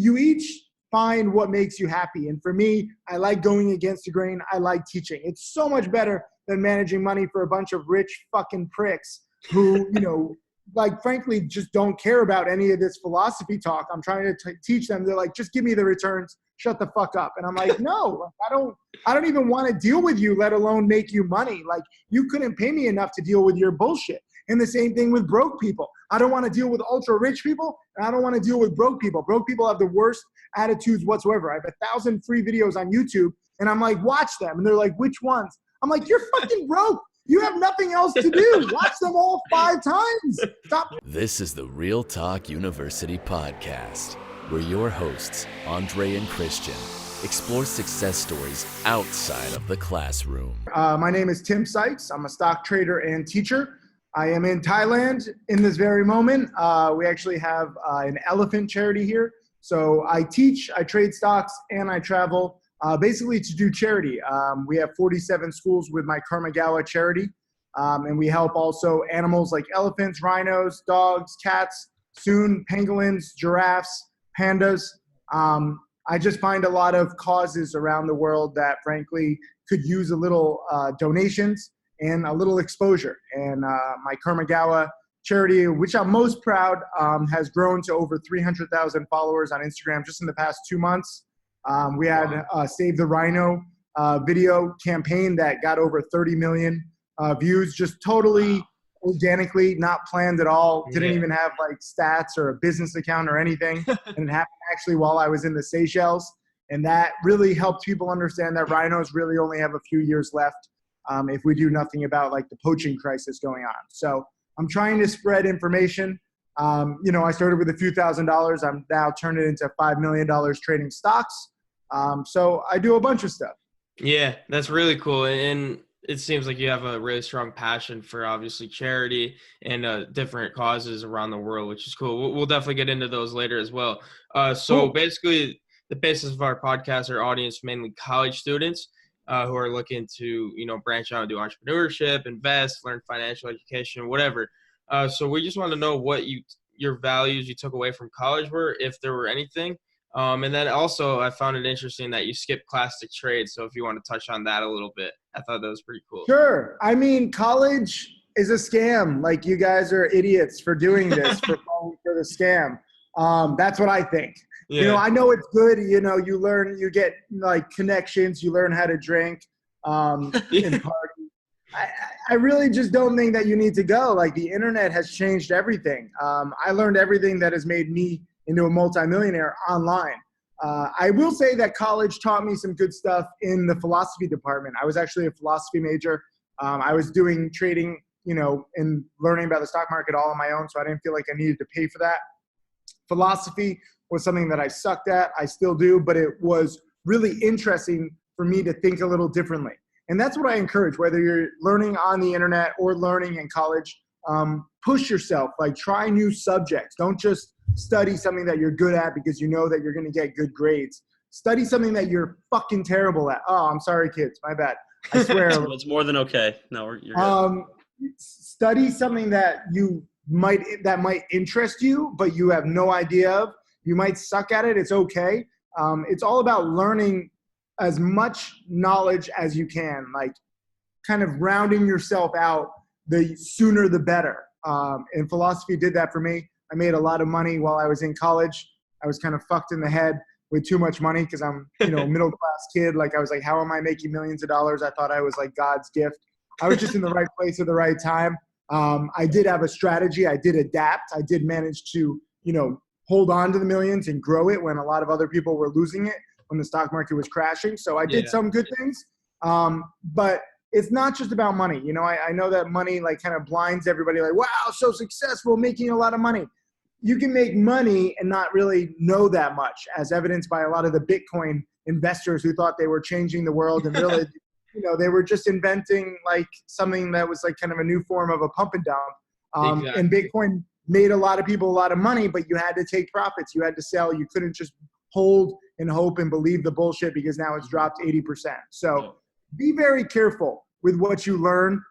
You each find what makes you happy. And for me, I like going against the grain. I like teaching. It's so much better than managing money for a bunch of rich fucking pricks who, like, frankly, just don't care about any of this philosophy talk. I'm trying to teach them. They're like, just give me the returns. Shut the fuck up. And I'm like, no, I don't even want to deal with you, let alone make you money. Like, you couldn't pay me enough to deal with your bullshit. And the same thing with broke people. I don't want to deal with ultra rich people, and I don't want to deal with broke people. Broke people have the worst attitudes whatsoever. I have 1,000 free videos on YouTube, and I'm like, watch them. And they're like, which ones? I'm like, you're fucking broke. You have nothing else to do. Watch them all 5 times. Stop. This is the Real Talk University podcast, where your hosts, Andre and Christian, explore success stories outside of the classroom. My name is Tim Sykes. I'm a stock trader and teacher. I am in Thailand in this very moment. We actually have an elephant charity here. So I teach, I trade stocks, and I travel basically to do charity. We have 47 schools with my Karmagawa charity. And we help also animals like elephants, rhinos, dogs, cats, soon pangolins, giraffes, pandas. I just find a lot of causes around the world that frankly could use a little donations and a little exposure. And my Karmagawa charity, which I'm most proud, has grown to over 300,000 followers on Instagram just in the past 2 months. We had Save the Rhino video campaign that got over 30 million views, just totally organically, not planned at all. Didn't even have like stats or a business account or anything. And it happened actually while I was in the Seychelles. And that really helped people understand that rhinos really only have a few years left if we do nothing about like the poaching crisis going on. So I'm trying to spread information. I started with a few $1,000s. I'm now turned it into $5 million trading stocks. So I do a bunch of stuff. Yeah, that's really cool. And it seems like you have a really strong passion for obviously charity and different causes around the world, which is cool. We'll definitely get into those later as well. So basically the basis of our podcast, our audience, mainly college students who are looking to, branch out and do entrepreneurship, invest, learn financial education, whatever. So we just want to know what your values you took away from college were, if there were anything. And then also I found it interesting that you skipped class to trade. So if you want to touch on that a little bit, I thought that was pretty cool. Sure. I mean, college is a scam. Like, you guys are idiots for doing this, for falling for the scam. That's what I think. Yeah. I know it's good. You learn, you get like connections, you learn how to drink and party. I really just don't think that you need to go. Like, the internet has changed everything. I learned everything that has made me into a multimillionaire online. I will say that college taught me some good stuff in the philosophy department. I was actually a philosophy major. I was doing trading, and learning about the stock market all on my own, so I didn't feel like I needed to pay for that. Philosophy was something that I sucked at. I still do, but it was really interesting for me to think a little differently. And that's what I encourage, whether you're learning on the internet or learning in college, push yourself, like try new subjects. Don't just study something that you're good at because you know that you're going to get good grades. Study something that you're fucking terrible at. Oh, I'm sorry, kids. My bad. I swear. It's more than okay. No, you're good. Study something that might interest you, but you have no idea of. You might suck at it. It's okay. It's all about learning as much knowledge as you can, like kind of rounding yourself out. The sooner the better. And philosophy did that for me. I made a lot of money while I was in college. I was kind of fucked in the head with too much money because I'm, middle class kid. Like, I was like, how am I making millions of dollars? I thought I was like God's gift. I was just in the right place at the right time. I did have a strategy. I did adapt. I did manage to, hold on to the millions and grow it when a lot of other people were losing it, when the stock market was crashing. So I did some good things. But it's not just about money. I know that money like kind of blinds everybody, like, wow, so successful, making a lot of money. You can make money and not really know that much, as evidenced by a lot of the Bitcoin investors who thought they were changing the world and really, they were just inventing like something that was like kind of a new form of a pump and dump. Exactly. And Bitcoin made a lot of people a lot of money, but you had to take profits. You had to sell. You couldn't just hold and hope and believe the bullshit because now it's dropped 80%. So be very careful with what you learn.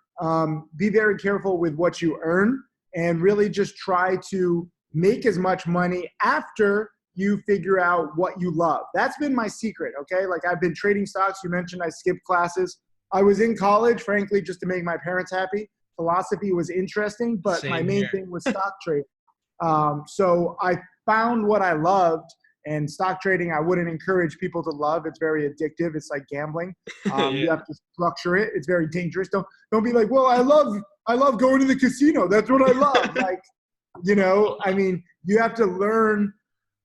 Be very careful with what you earn, and really just try to make as much money after you figure out what you love. That's been my secret, okay? Like I've been trading stocks. You mentioned I skipped classes. I was in college, frankly, just to make my parents happy. Philosophy was interesting, but my main thing was stock trading. So I found what I loved, and stock trading I wouldn't encourage people to love. It's very addictive. It's like gambling. You have to structure it. It's very dangerous. Don't be like, well, I love going to the casino. That's what I love. Like, you know, I mean, you have to learn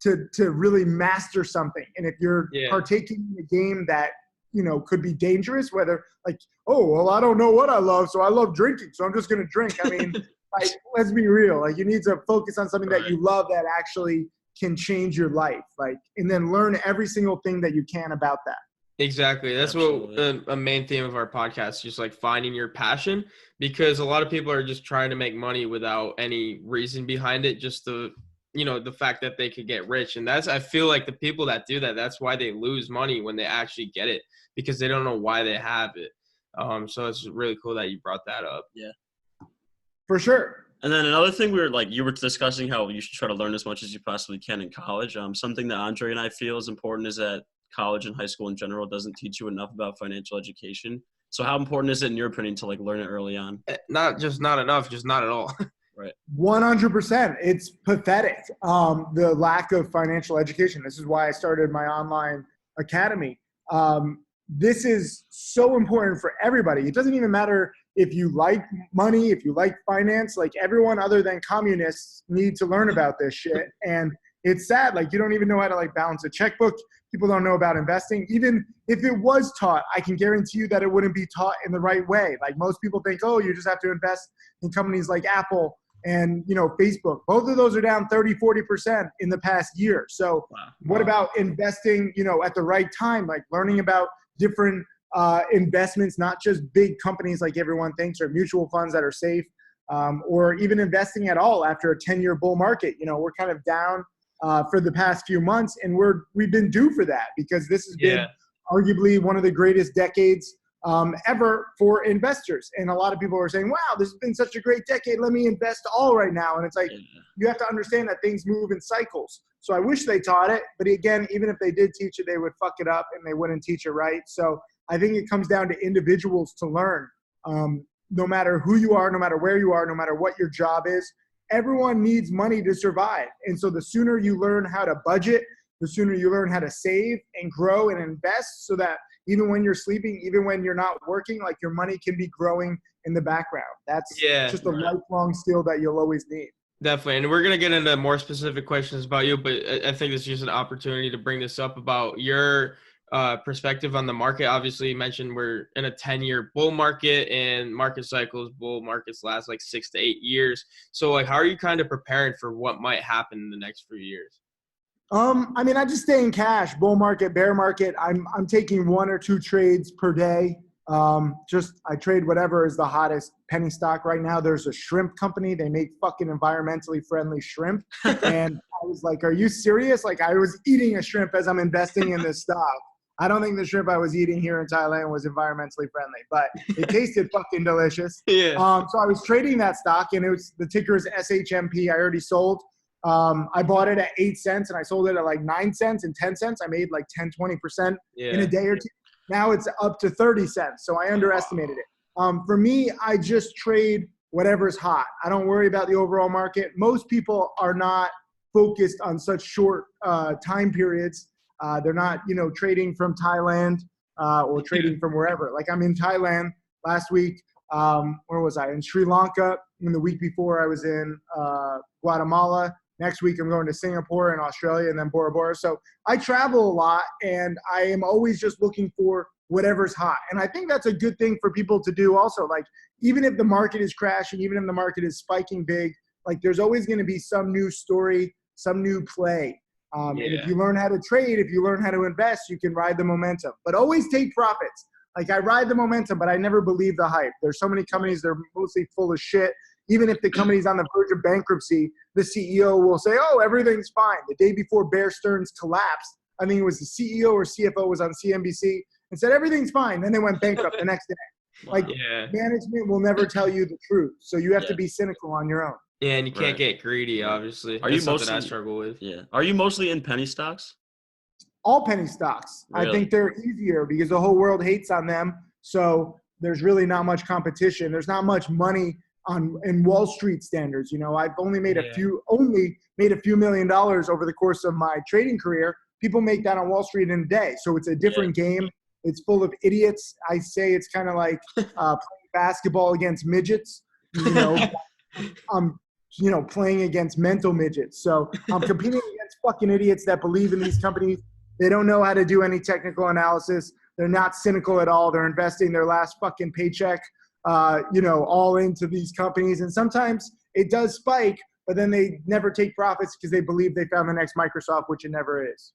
to really master something. And if you're partaking in a game that, you know, could be dangerous, whether like, oh, well, I don't know what I love, so I love drinking, so I'm just going to drink. I mean, like, let's be real. Like, you need to focus on something that you love that actually can change your life. Like, and then learn every single thing that you can about that. Exactly. That's what a main theme of our podcast, just like finding your passion, because a lot of people are just trying to make money without any reason behind it. Just the fact that they could get rich. And I feel like the people that do that, that's why they lose money when they actually get it, because they don't know why they have it. So it's really cool that you brought that up. Yeah, for sure. And then another thing you were discussing how you should try to learn as much as you possibly can in college. Something that Andre and I feel is important is that college and high school in general doesn't teach you enough about financial education. So how important is it in your opinion to like learn it early on? Not enough, just not at all. Right. 100%. It's pathetic. The lack of financial education. This is why I started my online academy. This is so important for everybody. It doesn't even matter if you like money, if you like finance, like everyone other than communists need to learn about this shit. And it's sad. Like, you don't even know how to like balance a checkbook. People don't know about investing. Even if it was taught, I can guarantee you that it wouldn't be taught in the right way. Like, most people think, oh, you just have to invest in companies like Apple and, you know, Facebook. Both of those are down 30-40% in the past year. So what about investing, you know, at the right time, like learning about different investments, not just big companies like everyone thinks, or mutual funds that are safe, or even investing at all after a 10-year bull market. You know, we're kind of down for the past few months, and we've been due for that, because this has been arguably one of the greatest decades ever for investors. And a lot of people are saying, wow, this has been such a great decade. Let me invest all right now. And it's like, you have to understand that things move in cycles. So I wish they taught it, but again, even if they did teach it, they would fuck it up and they wouldn't teach it right. So I think it comes down to individuals to learn. No matter who you are, no matter where you are, no matter what your job is, everyone needs money to survive. And so the sooner you learn how to budget, the sooner you learn how to save and grow and invest, so that even when you're sleeping, even when you're not working, like your money can be growing in the background. That's just a lifelong skill that you'll always need. Definitely. And we're going to get into more specific questions about you, but I think this is just an opportunity to bring this up about your perspective on the market. Obviously, you mentioned we're in a 10-year bull market, and market cycles, bull markets last like 6 to 8 years. So like, how are you kind of preparing for what might happen in the next few years? I mean, I just stay in cash. Bull market, bear market. I'm taking 1 or 2 trades per day. I trade whatever is the hottest penny stock right now. There's a shrimp company. They make fucking environmentally friendly shrimp. And I was like, are you serious? Like, I was eating a shrimp as I'm investing in this stock. I don't think the shrimp I was eating here in Thailand was environmentally friendly, but it tasted fucking delicious. So I was trading that stock, and the ticker is SHMP. I already sold. I bought it at 8 cents and I sold it at like 9 cents and 10 cents. I made like 10-20% in a day or two. Now it's up to 30 cents. So I underestimated it. For me, I just trade whatever's hot. I don't worry about the overall market. Most people are not focused on such short time periods. They're not, trading from Thailand or trading from wherever. Like, I'm in Thailand last week. Where was I? In Sri Lanka. And the week before I was in Guatemala. Next week, I'm going to Singapore and Australia, and then Bora Bora. So I travel a lot, and I am always just looking for whatever's hot. And I think that's a good thing for people to do also. Like, even if the market is crashing, even if the market is spiking big, like, there's always going to be some new story, some new play. And if you learn how to trade, if you learn how to invest, you can ride the momentum. But always take profits. Like, I ride the momentum, but I never believe the hype. There's so many companies that are mostly full of shit. Even if the company's on the verge of bankruptcy, the CEO will say, oh, everything's fine. The day before Bear Stearns collapsed, I think it was the CEO or CFO was on CNBC and said, everything's fine. Then they went bankrupt the next day. Like, management will never tell you the truth. So you have to be cynical on your own. Yeah, and you can't Right. get greedy, Right. obviously. Are That's you something I mostly struggle with. yeah? Are you mostly in penny stocks? All penny stocks. I Really? think they're easier because the whole world hates on them. So there's really not much competition. There's not much money in Wall Street standards. You know, I've only made a few $1 million over the course of my trading career. People make that on Wall Street in a day. So it's a different game. It's full of idiots. I say it's kind of like playing basketball against midgets. You know, playing against mental midgets. So I'm competing against fucking idiots that believe in these companies. They don't know how to do any technical analysis. They're not cynical at all. They're investing their last fucking paycheck, all into these companies. And sometimes it does spike, but then they never take profits because they believe they found the next Microsoft, which it never is.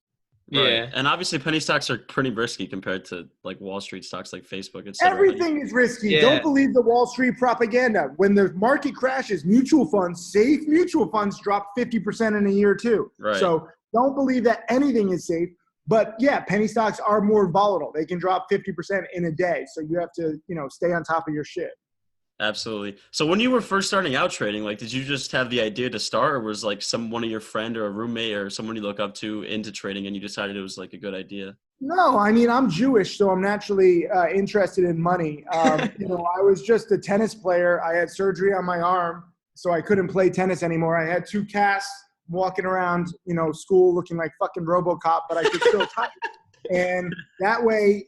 Right. Yeah. And obviously penny stocks are pretty risky compared to like Wall Street stocks like Facebook, et cetera. Everything is risky. Yeah. Don't believe the Wall Street propaganda. When the market crashes, safe mutual funds drop 50% in a year too. Right. So don't believe that anything is safe. But yeah, penny stocks are more volatile. They can drop 50% in a day. So you have to, stay on top of your shit. Absolutely. So when you were first starting out trading, like, did you just have the idea to start, or was like one of your friend or a roommate or someone you look up to into trading and you decided it was like a good idea? No, I mean, I'm Jewish, so I'm naturally interested in money. I was just a tennis player. I had surgery on my arm, so I couldn't play tennis anymore. I had 2 casts, walking around, school looking like fucking RoboCop, but I could still type. And that way,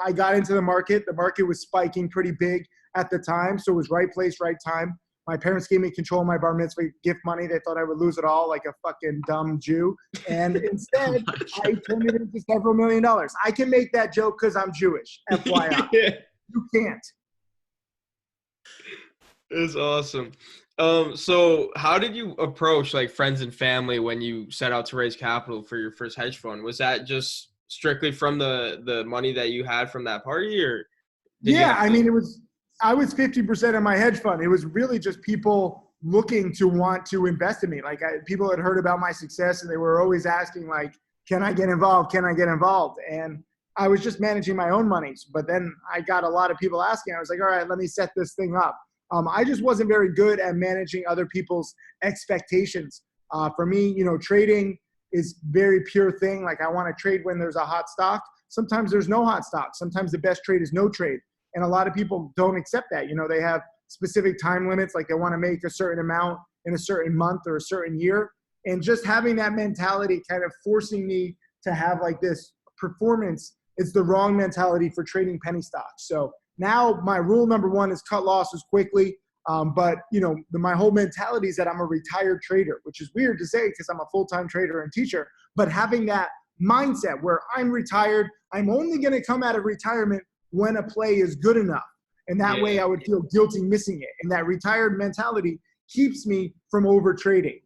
I got into the market. The market was spiking pretty big at the time, so it was right place, right time. My parents gave me control of my bar mitzvah gift money. They thought I would lose it all like a fucking dumb Jew. And instead, I turned it into several $1 million. I can make that joke because I'm Jewish, FYI. Yeah. You can't. It's awesome. So how did you approach like friends and family when you set out to raise capital for your first hedge fund? Was that just strictly from the money that you had from that party, or I was 50% of my hedge fund. It was really just people looking to want to invest in me. Like people had heard about my success and they were always asking like, can I get involved? Can I get involved? And I was just managing my own monies. But then I got a lot of people asking. I was like, all right, let me set this thing up. I just wasn't very good at managing other people's expectations. For me, trading is very pure thing. Like I want to trade when there's a hot stock. Sometimes there's no hot stock. Sometimes the best trade is no trade. And a lot of people don't accept that. They have specific time limits, like they want to make a certain amount in a certain month or a certain year. And just having that mentality kind of forcing me to have like this performance, it's the wrong mentality for trading penny stocks. So now my rule number 1 is cut losses quickly. But my whole mentality is that I'm a retired trader, which is weird to say because I'm a full-time trader and teacher. But having that mindset where I'm retired, I'm only going to come out of retirement when a play is good enough. And that way I would feel guilty missing it. And that retired mentality keeps me from over trading.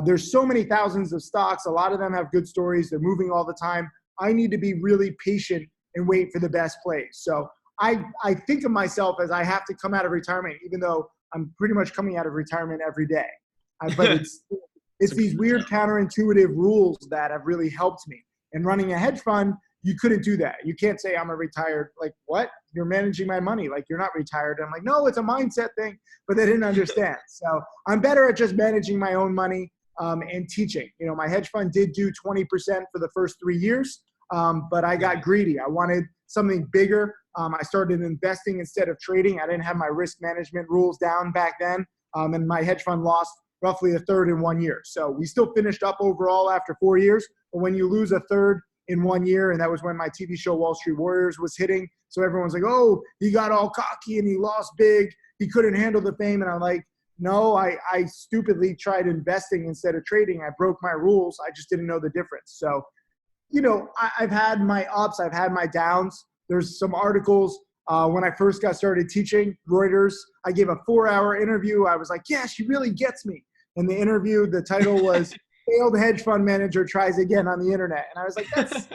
There's so many thousands of stocks. A lot of them have good stories. They're moving all the time. I need to be really patient and wait for the best plays. So I think of myself as I have to come out of retirement, even though I'm pretty much coming out of retirement every day. But it's these weird counterintuitive rules that have really helped me. And running a hedge fund, you couldn't do that. You can't say I'm a retired, like what? You're managing my money. Like you're not retired. I'm like, no, it's a mindset thing, but they didn't understand. So I'm better at just managing my own money and teaching. My hedge fund did do 20% for the first 3 years, but I got greedy. I wanted something bigger. I started investing instead of trading. I didn't have my risk management rules down back then. And my hedge fund lost roughly 1/3 in 1 year. So we still finished up overall after 4 years. But when you lose 1/3 in 1 year, and that was when my TV show Wall Street Warriors was hitting. So everyone's like, oh, he got all cocky and he lost big. He couldn't handle the fame. And I'm like, no, I stupidly tried investing instead of trading. I broke my rules. I just didn't know the difference. So, I've had my ups. I've had my downs. There's some articles when I first got started teaching, Reuters. I gave a 4-hour interview. I was like, yeah, she really gets me. And the interview, the title was failed hedge fund manager tries again on the internet. And I was like, that's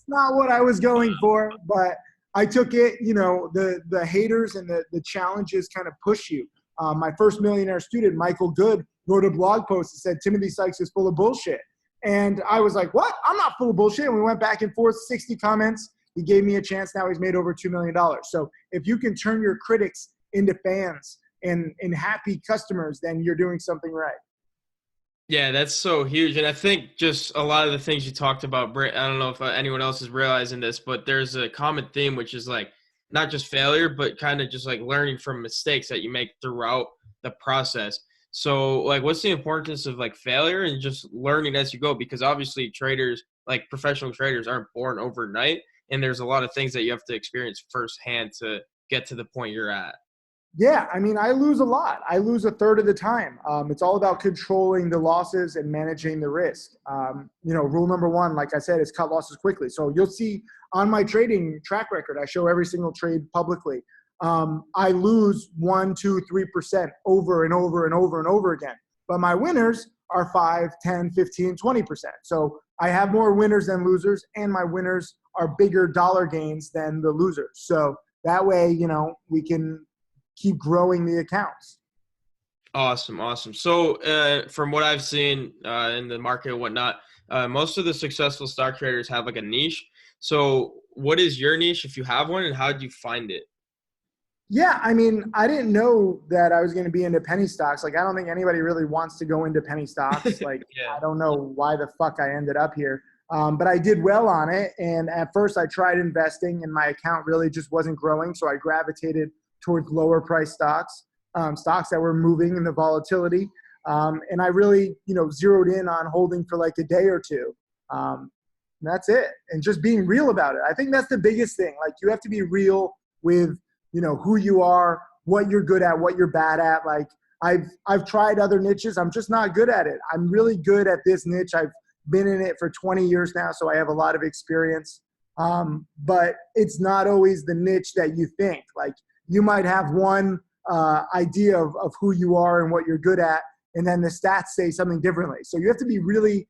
not what I was going for. But I took it, the haters and the challenges kind of push you. My first millionaire student, Michael Good, wrote a blog post that said Timothy Sykes is full of bullshit. And I was like, what? I'm not full of bullshit. And we went back and forth, 60 comments. He gave me a chance. Now he's made over $2 million. So if you can turn your critics into fans and happy customers, then you're doing something right. Yeah, that's so huge. And I think just a lot of the things you talked about, I don't know if anyone else is realizing this, but there's a common theme, which is like not just failure, but kind of just like learning from mistakes that you make throughout the process. So, like, what's the importance of like failure and just learning as you go? Because obviously, traders, like professional traders, aren't born overnight. And there's a lot of things that you have to experience firsthand to get to the point you're at. Yeah, I mean, I lose a lot. I lose a third of the time. It's all about controlling the losses and managing the risk. Rule number one, like I said, is cut losses quickly. So you'll see on my trading track record, I show every single trade publicly. I lose 1, 2, 3% over and over and over and over again. But my winners are 5, 10, 15, 20%. So I have more winners than losers, and my winners are bigger dollar gains than the losers. So that way, we can keep growing the accounts. Awesome. So from what I've seen in the market and whatnot, most of the successful stock traders have like a niche. So what is your niche if you have one, and how did you find it? Yeah, I mean, I didn't know that I was going to be into penny stocks. Like, I don't think anybody really wants to go into penny stocks. Like, Yeah. I don't know why the fuck I ended up here. But I did well on it. And at first I tried investing and my account really just wasn't growing. So I gravitated towards lower price stocks, stocks that were moving in the volatility. And I really, zeroed in on holding for like a day or two. That's it. And just being real about it. I think that's the biggest thing. Like, you have to be real with, who you are, what you're good at, what you're bad at. Like, I've tried other niches. I'm just not good at it. I'm really good at this niche. I've been in it for 20 years now, so I have a lot of experience. But it's not always the niche that you think. Like, you might have one idea of who you are and what you're good at, and then the stats say something differently. So you have to be really,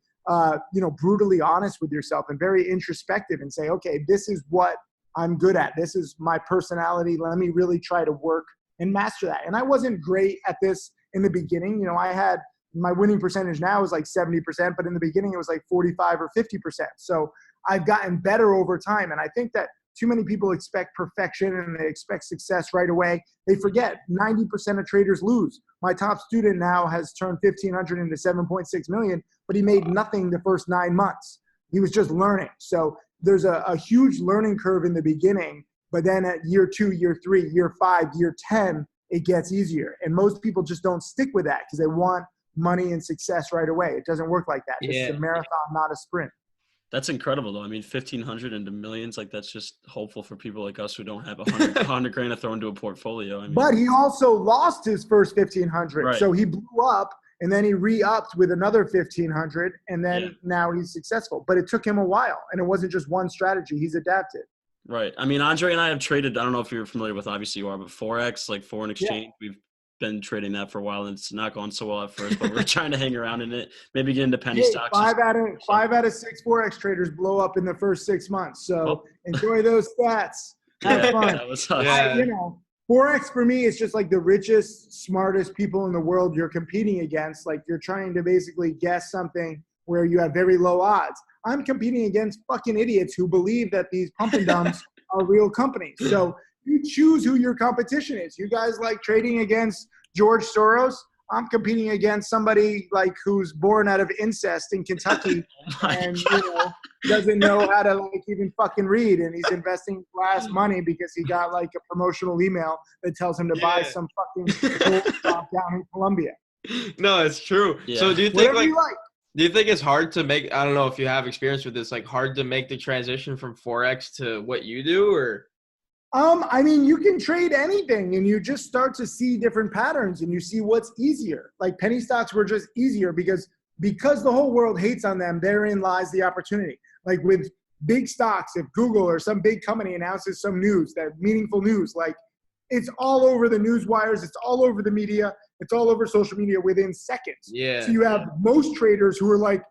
brutally honest with yourself and very introspective and say, okay, this is what I'm good at. This is my personality. Let me really try to work and master that. And I wasn't great at this in the beginning. I had my winning percentage now is like 70%, but in the beginning it was like 45 or 50%. So I've gotten better over time. And I think that too many people expect perfection and they expect success right away. They forget 90% of traders lose. My top student now has turned 1,500 into 7.6 million, but he made nothing the first 9 months. He was just learning. So there's a huge learning curve in the beginning, but then at year 2, year 3, year 5, year 10, it gets easier. And most people just don't stick with that because they want money and success right away. It doesn't work like that. This is a marathon, not a sprint. That's incredible, though. I mean, 1,500 into millions, like, that's just hopeful for people like us who don't have 100 grand to throw into a portfolio. I mean, but he also lost his first 1,500. Right. So he blew up, and then he re-upped with another 1,500, and then now he's successful. But it took him a while, and it wasn't just one strategy. He's adapted. Right. I mean, Andre and I have traded, I don't know if you're familiar with, obviously you are, but Forex, like foreign exchange, we've been trading that for a while, and it's not going so well at first, but we're trying to hang around in it, maybe get into penny stocks. 5 out of 6 Forex traders blow up in the first 6 months. So enjoy those stats. Have fun. That was us. Forex for me is just like the richest, smartest people in the world you're competing against. Like, you're trying to basically guess something where you have very low odds. I'm competing against fucking idiots who believe that these pump and dumps are real companies. So you choose who your competition is. You guys like trading against George Soros? I'm competing against somebody like who's born out of incest in Kentucky and doesn't know how to like even fucking read, and he's investing glass money because he got like a promotional email that tells him to buy some fucking gold stock down in Colombia. No, it's true. Yeah. So do you think Whatever do you think it's hard to make, I don't know if you have experience with this, like hard to make the transition from Forex to what you do, or? I mean, you can trade anything and you just start to see different patterns and you see what's easier. Like, penny stocks were just easier because the whole world hates on them, therein lies the opportunity. Like, with big stocks, if Google or some big company announces some news, that meaningful news, like, it's all over the news wires, it's all over the media, it's all over social media within seconds. Yeah. So you have most traders who are like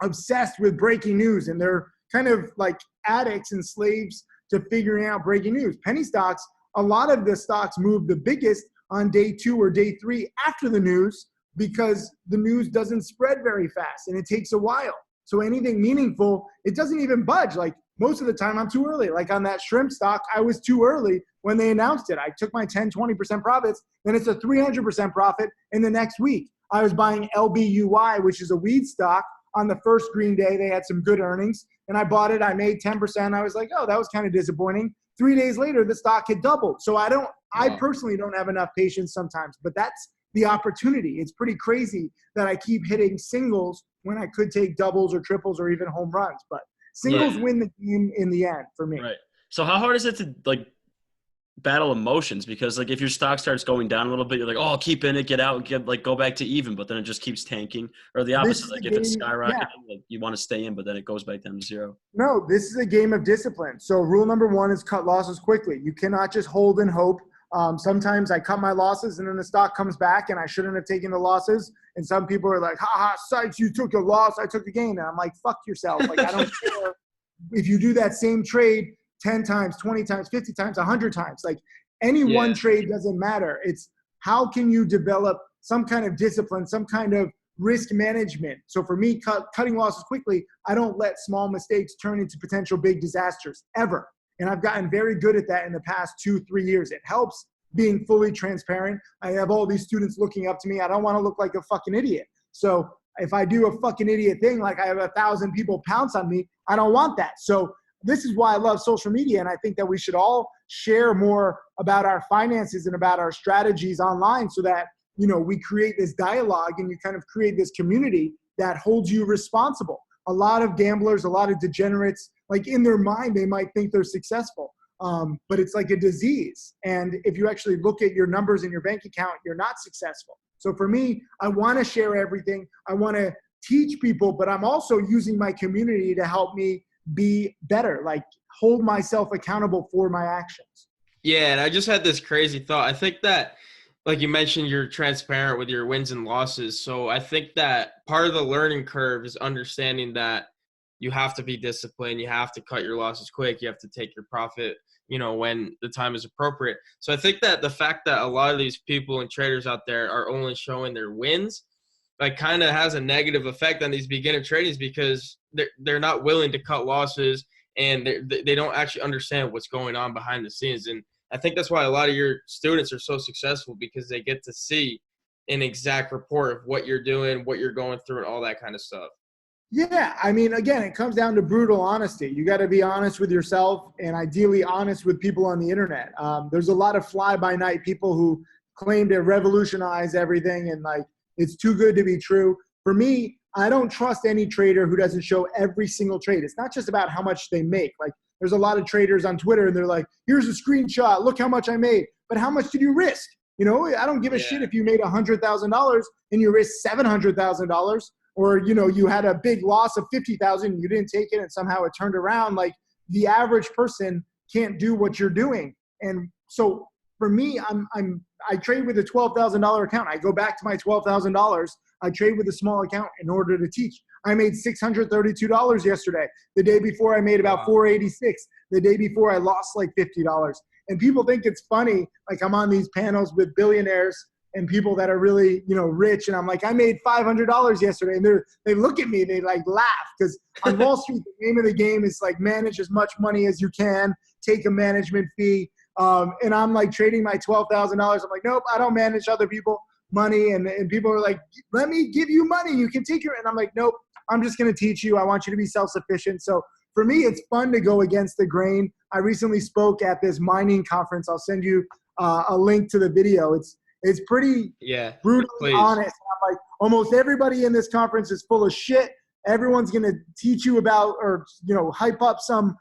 obsessed with breaking news, and they're kind of like addicts and slaves to figuring out breaking news. Penny stocks, a lot of the stocks move the biggest on day 2 or day 3 after the news because the news doesn't spread very fast and it takes a while. So anything meaningful, it doesn't even budge. Like, most of the time I'm too early. Like on that shrimp stock, I was too early when they announced it. I took my 10, 20% profits, then it's a 300% profit in the next week. I was buying LBUY, which is a weed stock. On the first green day, they had some good earnings, and I bought it. I made 10%. I was like, oh, that was kind of disappointing. 3 days later, the stock had doubled. So I personally don't have enough patience sometimes, but that's the opportunity. It's pretty crazy that I keep hitting singles when I could take doubles or triples or even home runs, but singles win the game in the end for me. Right. So how hard is it to like battle emotions? Because like if your stock starts going down a little bit, you're like, oh, keep in it, get out, go back to even, but then it just keeps tanking. Or the opposite, like if it's skyrocketing, like you want to stay in, but then it goes back down to zero. No, this is a game of discipline. So rule number 1 is cut losses quickly. You cannot just hold and hope. Sometimes I cut my losses and then the stock comes back and I shouldn't have taken the losses. And some people are like, ha, Sykes, you took a loss, I took a gain. And I'm like, fuck yourself. Like, I don't care if you do that same trade 10 times, 20 times, 50 times, 100 times. Like any one trade doesn't matter. It's how can you develop some kind of discipline, some kind of risk management. So for me, cutting losses quickly, I don't let small mistakes turn into potential big disasters ever. And I've gotten very good at that in the past 2-3 years. It helps being fully transparent. I have all these students looking up to me. I don't want to look like a fucking idiot. So if I do a fucking idiot thing, like I have 1,000 people pounce on me, I don't want that. So this is why I love social media. And I think that we should all share more about our finances and about our strategies online so that, you know, we create this dialogue and you kind of create this community that holds you responsible. A lot of gamblers, a lot of degenerates, like in their mind, they might think they're successful, but it's like a disease. And if you actually look at your numbers in your bank account, you're not successful. So for me, I want to share everything. I want to teach people, but I'm also using my community to help me be better, like hold myself accountable for my actions. Yeah, and I just had this crazy thought. I think that, like you mentioned, you're transparent with your wins and losses. So I think that part of the learning curve is understanding that you have to be disciplined. You have to cut your losses quick. You have to take your profit, you know, when the time is appropriate. So I think that the fact that a lot of these people and traders out there are only showing their wins, like kind of has a negative effect on these beginner traders because they're not willing to cut losses and they don't actually understand what's going on behind the scenes. And I think that's why a lot of your students are so successful, because they get to see an exact report of what you're doing, what you're going through, and all that kind of stuff. Yeah, I mean, again, it comes down to brutal honesty. You got to be honest with yourself and ideally honest with people on the internet. There's a lot of fly-by-night people who claim to revolutionize everything and like it's too good to be true. For me, I don't trust any trader who doesn't show every single trade. It's not just about how much they make. Like there's a lot of traders on Twitter and they're like, here's a screenshot, look how much I made. But how much did you risk? You know, I don't give a shit if you made $100,000 and you risked $700,000. Or, you know, you had a big loss of 50,000, you didn't take it and somehow it turned around. Like the average person can't do what you're doing. And so for me, I trade with a $12,000 account. I go back to my $12,000. I trade with a small account in order to teach. I made $632 yesterday. The day before I made about $486. The day before I lost like $50. And people think it's funny. Like I'm on these panels with billionaires and people that are really, you know, rich. And I'm like, I made $500 yesterday. And they look at me, they like laugh. Because on Wall Street, the name of the game is like manage as much money as you can, take a management fee. And I'm like trading my $12,000. I'm like, nope, I don't manage other people money. And people are like, let me give you money. You can take your, and I'm like, nope, I'm just going to teach you. I want you to be self-sufficient. So for me, it's fun to go against the grain. I recently spoke at this mining conference. I'll send you a link to the video. It's pretty brutally honest. I'm like, almost everybody in this conference is full of shit. Everyone's going to teach you about or, you know, hype up some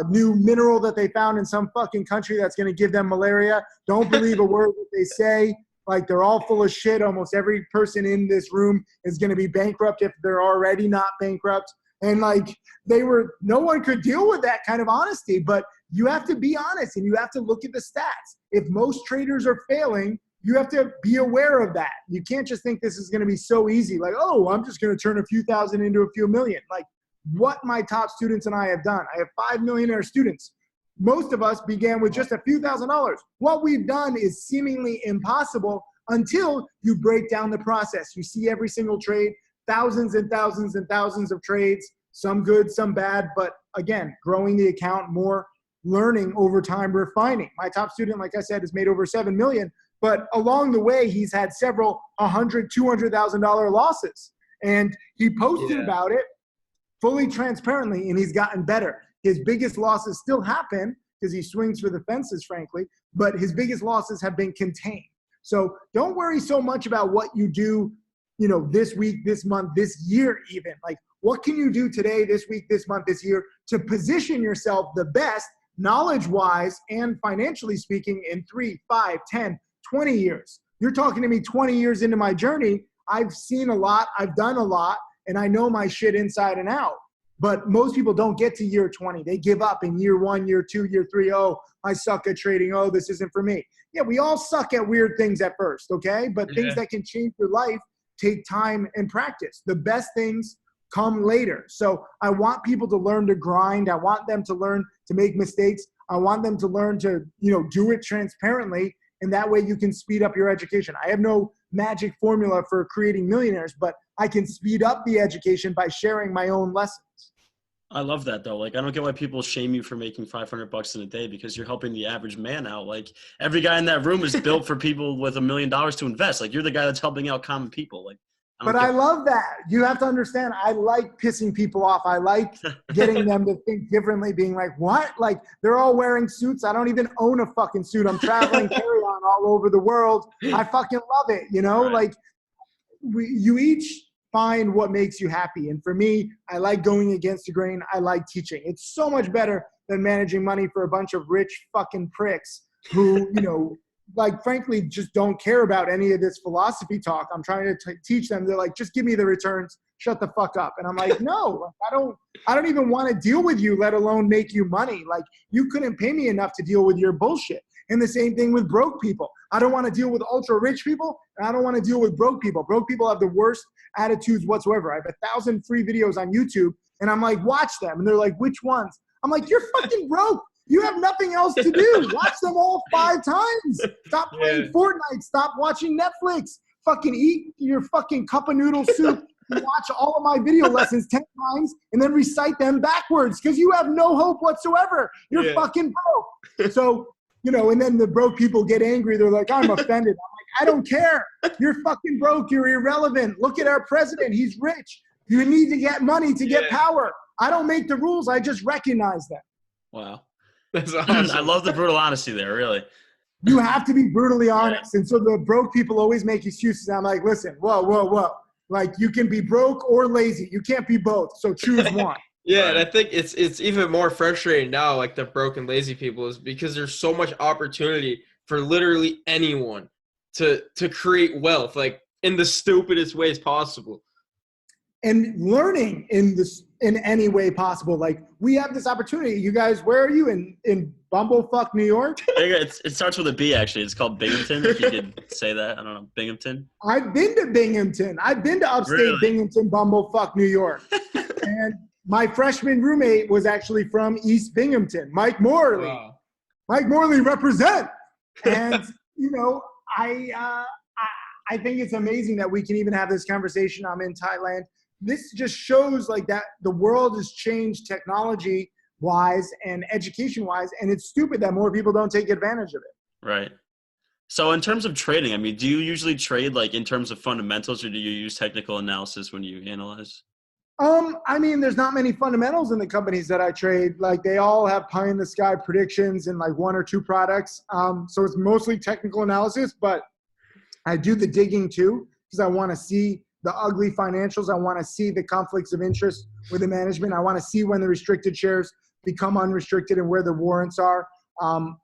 new mineral that they found in some fucking country that's going to give them malaria. Don't believe a word that they say. Like, they're all full of shit. Almost every person in this room is going to be bankrupt if they're already not bankrupt. And, like, no one could deal with that kind of honesty. But you have to be honest and you have to look at the stats. If most traders are failing, you have to be aware of that. You can't just think this is going to be so easy. Like, oh, I'm just going to turn a few thousand into a few million. Like what my top students and I have done. I have 5 millionaire students. Most of us began with just a few $1,000s. What we've done is seemingly impossible until you break down the process. You see every single trade, thousands and thousands and thousands of trades, some good, some bad. But again, growing the account more, learning over time, refining. My top student, like I said, has made over 7 million. But along the way, he's had several $100,000, $200,000 losses. And he posted about it fully transparently, and he's gotten better. His biggest losses still happen because he swings for the fences, frankly, but his biggest losses have been contained. So don't worry so much about what you do, you know, this week, this month, this year even. Like, what can you do today, this week, this month, this year to position yourself the best knowledge-wise and financially speaking in 3, 5, 10, 20 years. You're talking to me 20 years into my journey. I've seen a lot, I've done a lot, and I know my shit inside and out. But most people don't get to year 20. They give up in year 1, year 2, year 3. Oh, I suck at trading. Oh, this isn't for me. Yeah, we all suck at weird things at first, okay? But things that can change your life take time and practice. The best things come later. So I want people to learn to grind. I want them to learn to make mistakes. I want them to learn to, you know, do it transparently. And that way you can speed up your education. I have no magic formula for creating millionaires, but I can speed up the education by sharing my own lessons. I love that though. Like, I don't get why people shame you for making $500 in a day, because you're helping the average man out. Like, every guy in that room is built for people with $1 million to invest. Like, you're the guy that's helping out common people. Like, I love that. You have to understand, I like pissing people off. I like getting them to think differently, being like, what? Like, they're all wearing suits. I don't even own a fucking suit. I'm traveling carry-on all over the world. I fucking love it, you know? Like, you each find what makes you happy. And for me, I like going against the grain. I like teaching. It's so much better than managing money for a bunch of rich fucking pricks who, you know, like, frankly, just don't care about any of this philosophy talk. I'm trying to teach them. They're like, just give me the returns. Shut the fuck up. And I'm like, no, I don't even want to deal with you, let alone make you money. Like, you couldn't pay me enough to deal with your bullshit. And the same thing with broke people. I don't want to deal with ultra rich people, and I don't want to deal with broke people. Broke people have the worst attitudes whatsoever. I have 1,000 free videos on YouTube, and I'm like, watch them. And they're like, which ones? I'm like, you're fucking broke. You have nothing else to do. Watch them all 5 times. Stop playing Fortnite. Stop watching Netflix. Fucking eat your fucking cup of noodle soup. Watch all of my video lessons 10 times and then recite them backwards because you have no hope whatsoever. You're fucking broke. So, you know, and then the broke people get angry. They're like, I'm offended. I'm like, I don't care. You're fucking broke. You're irrelevant. Look at our president. He's rich. You need to get money to get power. I don't make the rules. I just recognize them. Wow. That's awesome. I love the brutal honesty there, really. You have to be brutally honest. And so the broke people always make excuses. I'm like, listen, whoa. Like, you can be broke or lazy. You can't be both. So choose one. Yeah, and I think it's even more frustrating now, like the broke and lazy people, is because there's so much opportunity for literally anyone to create wealth, like in the stupidest ways possible. And learning in any way possible. Like, we have this opportunity. You guys, where are you? In Bumblefuck, New York? It starts with a B, actually. It's called Binghamton, if you could say that. I don't know. Binghamton? I've been to Binghamton. I've been to upstate Binghamton, Bumblefuck, New York. And my freshman roommate was actually from East Binghamton, Mike Morley. Wow. Mike Morley represent. And, you know, I think it's amazing that we can even have this conversation. I'm in Thailand. This just shows like that the world has changed technology-wise and education-wise, and it's stupid that more people don't take advantage of it. Right. So in terms of trading, I mean, do you usually trade like in terms of fundamentals, or do you use technical analysis when you analyze? I mean, there's not many fundamentals in the companies that I trade. Like, they all have pie-in-the-sky predictions and like 1 or 2 products. So it's mostly technical analysis, but I do the digging too because I want to see the ugly financials. I want to see the conflicts of interest with the management. I want to see when the restricted shares become unrestricted and where the warrants are.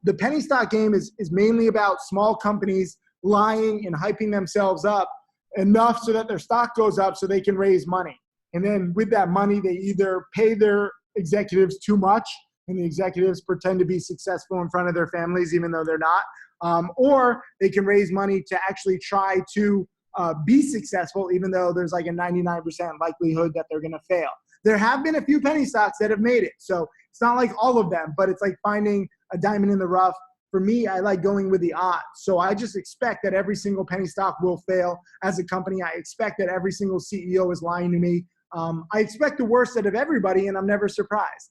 The penny stock game is mainly about small companies lying and hyping themselves up enough so that their stock goes up so they can raise money. And then with that money, they either pay their executives too much and the executives pretend to be successful in front of their families even though they're not, or they can raise money to actually try to be successful, even though there's like a 99% likelihood that they're going to fail. There have been a few penny stocks that have made it. So it's not like all of them, but it's like finding a diamond in the rough. For me, I like going with the odds. So I just expect that every single penny stock will fail as a company. I expect that every single CEO is lying to me. I expect the worst out of everybody, and I'm never surprised.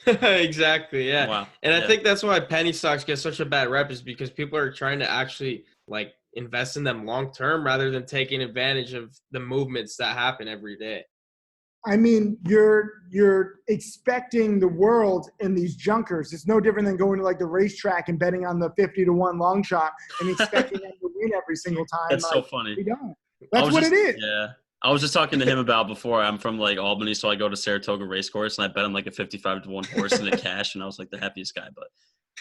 Exactly, yeah. Wow. And I think that's why penny stocks get such a bad rep, is because people are trying to actually like invest in them long term rather than taking advantage of the movements that happen every day. I mean, you're expecting the world in these junkers. It's no different than going to like the racetrack and betting on the 50-1 long shot and expecting them to win every single time. That's like, so funny. We don't. That's what it is. Yeah. I was just talking to him about before. I'm from like Albany, so I go to Saratoga Racecourse and I bet on like a 55-1 horse in the cash, and I was like the happiest guy. But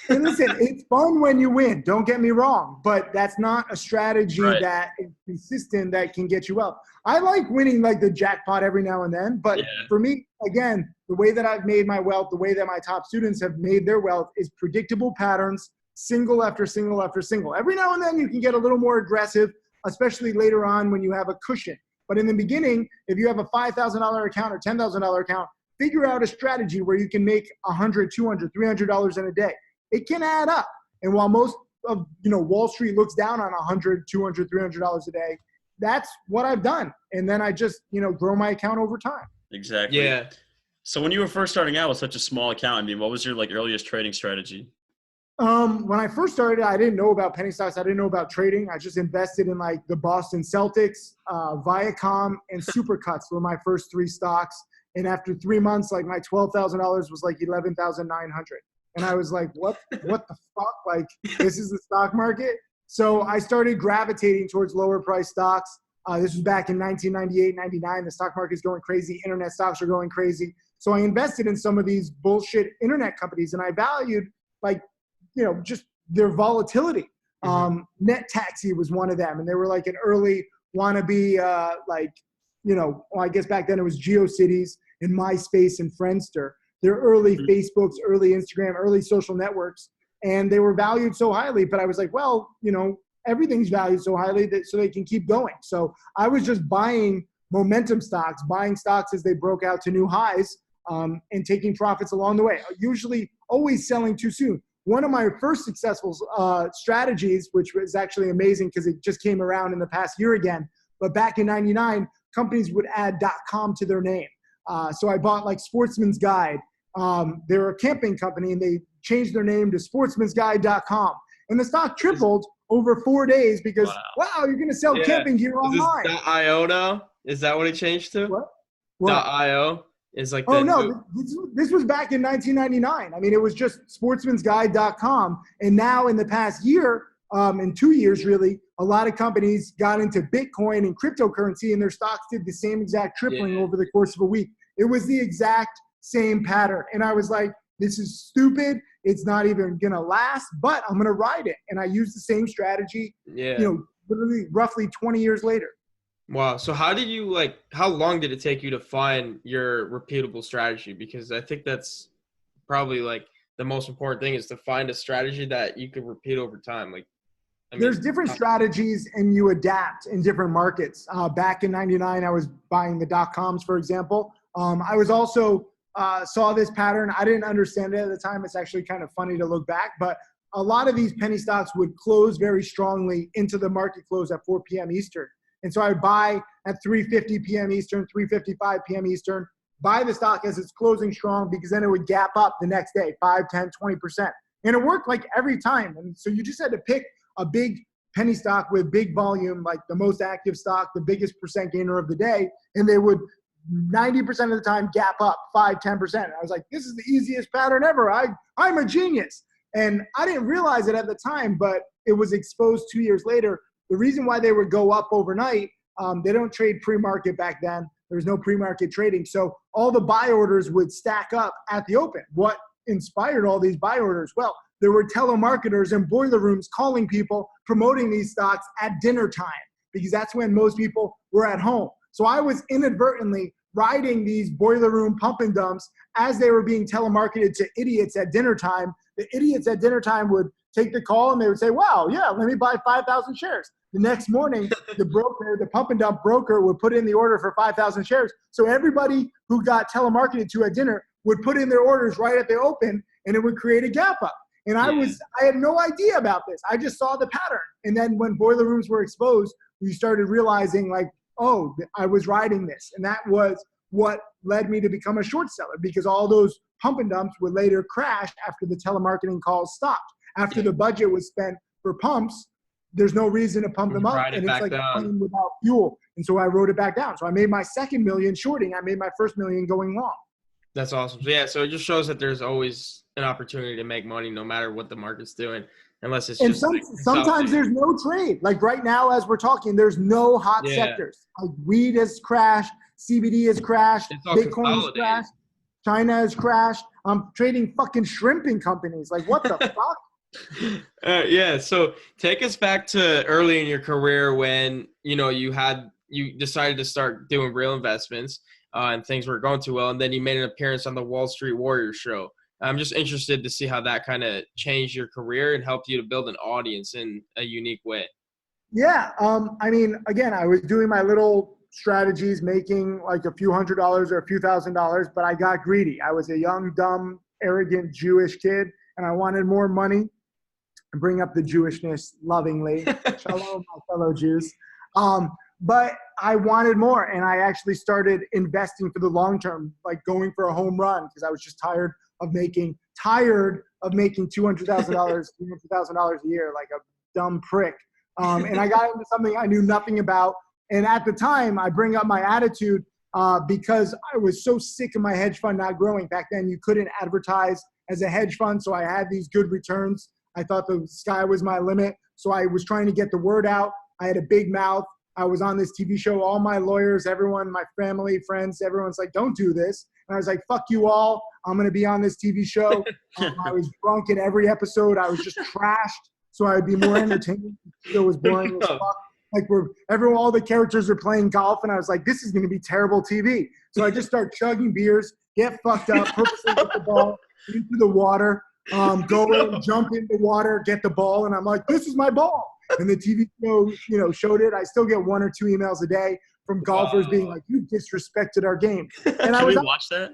Hey, listen, it's fun when you win. Don't get me wrong, but that's not a strategy that is consistent that can get you well. I like winning like the jackpot every now and then, but for me, again, the way that I've made my wealth, the way that my top students have made their wealth is predictable patterns, single after single after single. Every now and then you can get a little more aggressive, especially later on when you have a cushion. But in the beginning, if you have a $5,000 account or $10,000 account, figure out a strategy where you can make $100, $200, $300 in a day. It can add up. And while most of Wall Street looks down on $100, $200, $300 a day, that's what I've done. And then I just, grow my account over time. Exactly. Yeah. So when you were first starting out with such a small account, I mean, what was your like earliest trading strategy? When I first started, I didn't know about penny stocks. I didn't know about trading. I just invested in like the Boston Celtics, Viacom, and Supercuts were my first 3 stocks. And after 3 months, like my $12,000 was like $11,900. And I was like, what the fuck? Like, this is the stock market? So I started gravitating towards lower price stocks. This was back in 1998, 99. The stock market's going crazy. Internet stocks are going crazy. So I invested in some of these bullshit internet companies, and I valued just their volatility. Net Taxi was one of them. And they were like an early wannabe, I guess back then it was GeoCities and MySpace and Friendster. They're early Facebooks, early Instagram, early social networks. And they were valued so highly. But I was like, well, everything's valued so highly so they can keep going. So I was just buying momentum stocks, buying stocks as they broke out to new highs, and taking profits along the way. Usually always selling too soon. One of my first successful strategies, which was actually amazing because it just came around in the past year again, but back in 99, companies would add .com to their name. So I bought like Sportsman's Guide. They're a camping company, and they changed their name to sportsmansguide.com. And the stock tripled over 4 days because, wow you're going to sell camping gear online. Is this .io now? Is that what it changed to? What? .io is like this was back in 1999. I mean, it was just sportsmansguide.com. And now in the past year, in 2 years really, a lot of companies got into Bitcoin and cryptocurrency, and their stocks did the same exact tripling over the course of a week. It was the exact same pattern. And I was like, this is stupid. It's not even going to last, but I'm going to ride it. And I used the same strategy, literally roughly 20 years later. Wow. So how long did it take you to find your repeatable strategy? Because I think that's probably like the most important thing, is to find a strategy that you can repeat over time. There's different strategies, and you adapt in different markets. Back in 99, I was buying the .coms, for example. I was also saw this pattern. I didn't understand it at the time. It's actually kind of funny to look back, but a lot of these penny stocks would close very strongly into the market close at 4 p.m. Eastern. And so I would buy at 3:50 p.m. Eastern, 3:55 p.m. Eastern, buy the stock as it's closing strong, because then it would gap up the next day, 5, 10, 20%. And it worked like every time. And so you just had to pick a big penny stock with big volume, like the most active stock, the biggest percent gainer of the day, and they would 90% of the time gap up 5, 10%. I was like, this is the easiest pattern ever. I'm a genius. And I didn't realize it at the time, but it was exposed 2 years later. The reason why they would go up overnight, they don't trade pre-market back then. There was no pre-market trading. So all the buy orders would stack up at the open. What inspired all these buy orders? Well, there were telemarketers in boiler rooms calling people, promoting these stocks at dinner time, because that's when most people were at home. So I was inadvertently riding these boiler room pump and dumps as they were being telemarketed to idiots at dinner time. The idiots at dinner time would take the call, and they would say, wow, yeah, let me buy 5,000 shares. The next morning, the broker, the pump and dump broker, would put in the order for 5,000 shares. So everybody who got telemarketed to at dinner would put in their orders right at the open, and it would create a gap up. And I had no idea about this. I just saw the pattern. And then when boiler rooms were exposed, we started realizing like, oh, I was riding this. And that was what led me to become a short seller, because all those pump and dumps would later crash after the telemarketing calls stopped. After the budget was spent for pumps, there's no reason to pump them up. Write it And it's back like a down. plane without fuel. And so I wrote it back down. So I made my second million shorting. I made my first million going long. That's awesome. So, yeah, so it just shows that there's always an opportunity to make money no matter what the market's doing, unless it's And just sometimes there's no trade. Like right now, as we're talking, there's no hot Yeah. sectors. Like weed has crashed, CBD has crashed, It's all Bitcoin has consolidated. crashed, China has crashed. I'm trading fucking shrimping companies. Like what the fuck? Yeah. So take us back to early in your career when, you decided to start doing real investments and things were going too well. And then you made an appearance on the Wall Street Warrior show. I'm just interested to see how that kind of changed your career and helped you to build an audience in a unique way. Yeah. I mean, again, I was doing my little strategies, making like a few $100s or a few $1,000s, but I got greedy. I was a young, dumb, arrogant Jewish kid, and I wanted more money. And bring up the Jewishness lovingly. Shalom, my fellow Jews. But I wanted more, and I actually started investing for the long term, like going for a home run, because I was just tired of making $200,000, $300,000 a year, like a dumb prick. And I got into something I knew nothing about. And at the time, I bring up my attitude because I was so sick of my hedge fund not growing. Back then, you couldn't advertise as a hedge fund, so I had these good returns. I thought the sky was my limit, so I was trying to get the word out. I had a big mouth. I was on this TV show. All my lawyers, everyone, my family, friends, everyone's like, don't do this. And I was like, fuck you all. I'm going to be on this TV show. I was drunk in every episode. I was just trashed, so I would be more entertaining. It was boring as fuck. Like all the characters are playing golf, and I was like, this is going to be terrible TV. So I just start chugging beers, get fucked up, purposely get the ball into the water, go in, jump in the water, get the ball, and I'm like, this is my ball. And the TV show, showed it. I still get 1 or 2 emails a day from golfers being like, you disrespected our game. And Can we watch that?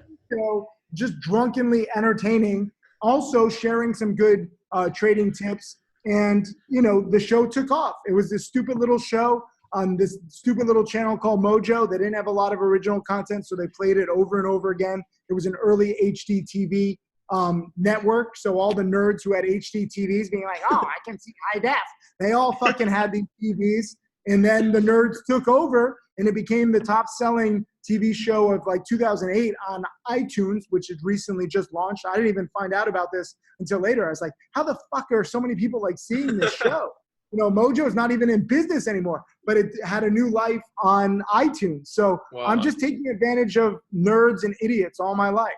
Just drunkenly entertaining, also sharing some good trading tips. And, the show took off. It was this stupid little show on this stupid little channel called Mojo. They didn't have a lot of original content, so they played it over and over again. It was an early HD TV network. So all the nerds who had HD TVs being like, oh, I can see high def. They all fucking had these TVs. And then the nerds took over, and it became the top selling TV show of like 2008 on iTunes, which had recently just launched. I didn't even find out about this until later. I was like, how the fuck are so many people like seeing this show? Mojo is not even in business anymore, but it had a new life on iTunes. So Wow. I'm just taking advantage of nerds and idiots all my life.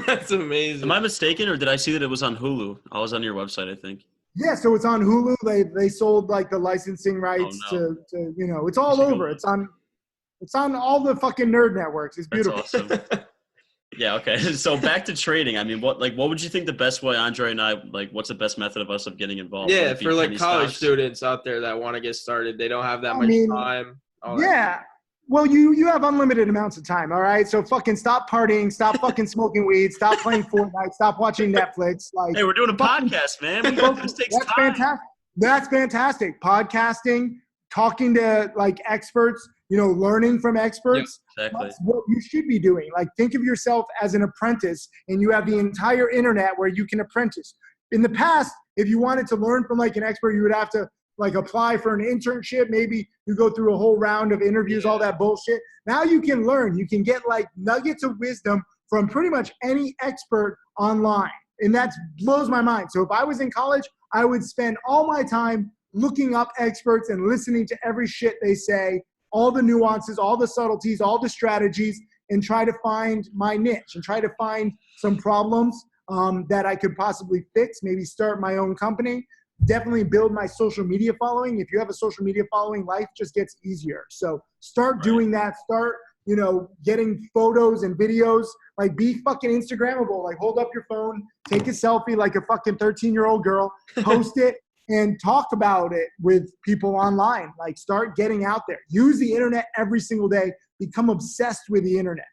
That's amazing. Am I mistaken, or did I see that it was on Hulu? I was on your website, I think. Yeah, so it's on Hulu. They sold like the licensing rights to it's all over. It's on all the fucking nerd networks. It's beautiful. That's awesome. Yeah, okay. So back to trading. I mean, what would you think the best way, Andre and I, like, what's the best method of us of getting involved? Yeah, Would it be for like penny college stocks? students out there that want to get started, they don't have that much time. Yeah. Well, you have unlimited amounts of time, all right? So fucking stop partying, stop fucking smoking weed, stop playing Fortnite, stop watching Netflix. Like, Hey, we're doing a podcast, man. This takes that's time. fantastic. That's fantastic. Podcasting, talking to like experts, learning from experts. Yeah, exactly. That's what you should be doing. Like, think of yourself as an apprentice, and you have the entire internet where you can apprentice. In the past, if you wanted to learn from like an expert, you would have to like apply for an internship. Maybe you go through a whole round of interviews, all that bullshit. Now you can learn. You can get like nuggets of wisdom from pretty much any expert online. And that blows my mind. So if I was in college, I would spend all my time looking up experts and listening to every shit they say, all the nuances, all the subtleties, all the strategies, and try to find my niche and try to find some problems that I could possibly fix, maybe start my own company. Definitely build my social media following. If you have a social media following, life just gets easier. So start doing that. Start, getting photos and videos. Like, be fucking Instagrammable. Like, hold up your phone, take a selfie like a fucking 13-year-old girl, post it, and talk about it with people online. Like, start getting out there. Use the internet every single day. Become obsessed with the internet.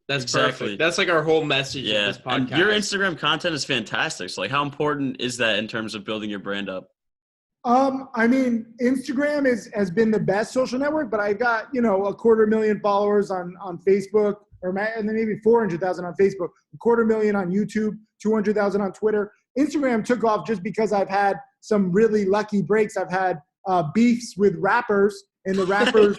That's Exactly. perfect. That's like our whole message of this podcast. And your Instagram content is fantastic. So, like, how important is that in terms of building your brand up? I mean, Instagram has been the best social network, but I got, 250,000 followers on Facebook, and then maybe 400,000 on Facebook, 250,000 on YouTube, 200,000 on Twitter. Instagram took off just because I've had some really lucky breaks. I've had beefs with rappers, and the rappers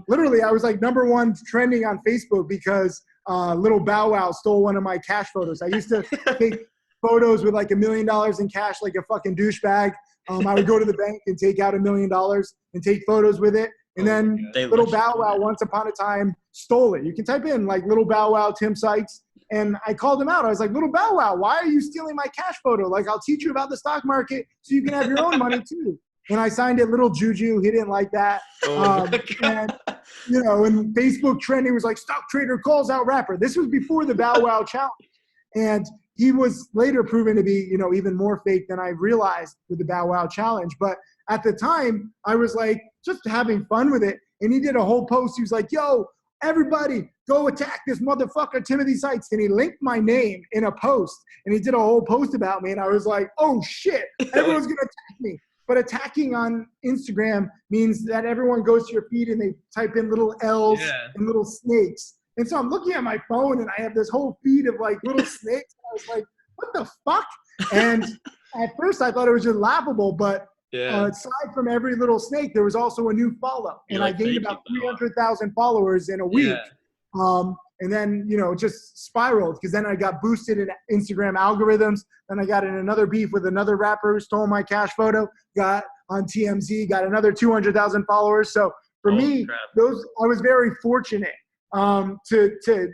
literally I was like #1 trending on Facebook because Little Bow Wow stole one of my cash photos. I used to take photos with like $1 million in cash, like a fucking douchebag. I would go to the bank and take out $1 million and take photos with it. And then Little Bow Wow once upon a time stole it. You can type in like Little Bow Wow, Tim Sykes. And I called him out. I was like, Little Bow Wow, why are you stealing my cash photo? Like, I'll teach you about the stock market so you can have your own money too. And I signed it Little Juju. He didn't like that. And, you know, and Facebook trending was like, stock trader calls out rapper. This was before the Bow Wow challenge. And he was later proven to be, you know, even more fake than I realized with the Bow Wow challenge. But at the time, I was like just having fun with it. And he did a whole post. He was like, yo, everybody go attack this motherfucker, Timothy Sykes. And he linked my name in a post. And he did a whole post about me. And I was like, oh, shit, everyone's going to attack me. But attacking on Instagram means that everyone goes to your feed and they type in little L's and little snakes. And so I'm looking at my phone and I have this whole feed of like little snakes. And I was like, what the fuck? And at first I thought it was just laughable, but aside from every little snake, there was also a new follow. And I gained about 300,000 followers in a week. And then, you know, just spiraled because then I got boosted in Instagram algorithms. Then I got in another beef with another rapper who stole my cash photo, got on TMZ, got another 200,000 followers. So for me, I was very fortunate to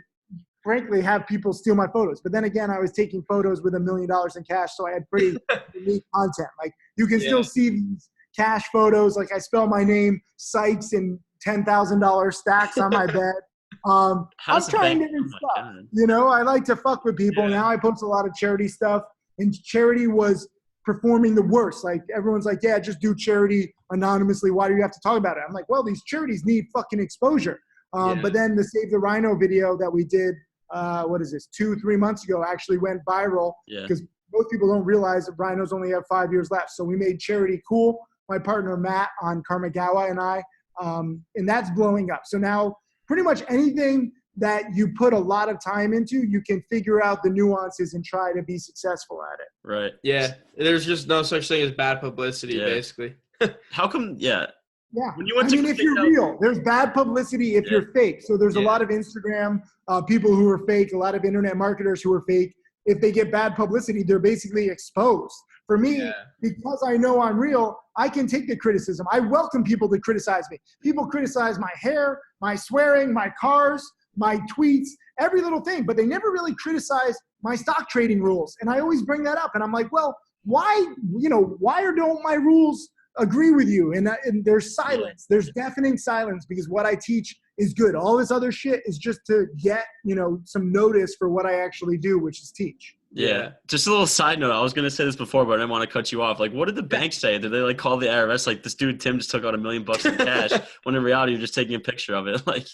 frankly have people steal my photos. But then again, I was taking photos with $1 million in cash. So I had pretty unique content. Like you can still see these cash photos. Like I spell my name Sykes in $10,000 stacks on my bed. I'm trying different stuff. You know, I like to fuck with people. Now I post a lot of charity stuff, and charity was performing the worst. Like everyone's like, yeah, just do charity anonymously. Why do you have to talk about it? I'm like, well, these charities need fucking exposure. But then the Save the Rhino video that we did, 2-3 months ago actually went viral because most people don't realize that rhinos only have 5 years left. So we made charity cool. My partner Matt on Karmagawa and I, and that's blowing up. So now pretty much anything that you put a lot of time into, you can figure out the nuances and try to be successful at it. Right. Yeah. There's just no such thing as bad publicity, basically. How come? Yeah. When you went if you're real, there's bad publicity if you're fake. So there's a lot of Instagram people who are fake, a lot of internet marketers who are fake. If they get bad publicity, they're basically exposed. For me, because I know I'm real, I can take the criticism. I welcome people to criticize me. People criticize my hair, my swearing, my cars, my tweets, every little thing, but they never really criticize my stock trading rules. And I always bring that up. And I'm like, well, why don't my rules agree with you? And there's silence. There's deafening silence because what I teach is good. All this other shit is just to get, you know, some notice for what I actually do, which is teach. Yeah. Just a little side note. I was going to say this before, but I didn't want to cut you off. Like, what did the bank say? Did they like call the IRS? Like, this dude, Tim, just took out $1 million in cash when in reality, you're just taking a picture of it. Like,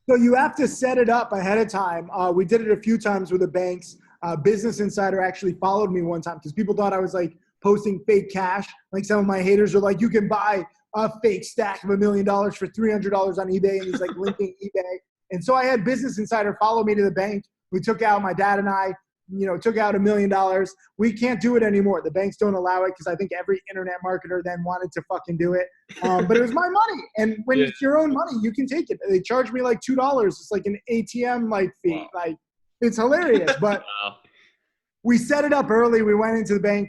so you have to set it up ahead of time. We did it a few times with the banks. Business Insider actually followed me one time because people thought I was like posting fake cash. Like some of my haters are like, you can buy a fake stack of $1 million for $300 on eBay. And he's like linking eBay. And so I had Business Insider follow me to the bank. We took out, my dad and I, took out $1 million. We can't do it anymore. The banks don't allow it because I think every internet marketer then wanted to fucking do it. But it was my money. And when it's your own money, you can take it. They charge me like $2. It's like an ATM fee. Wow. Like it's hilarious. But we set it up early. We went into the bank.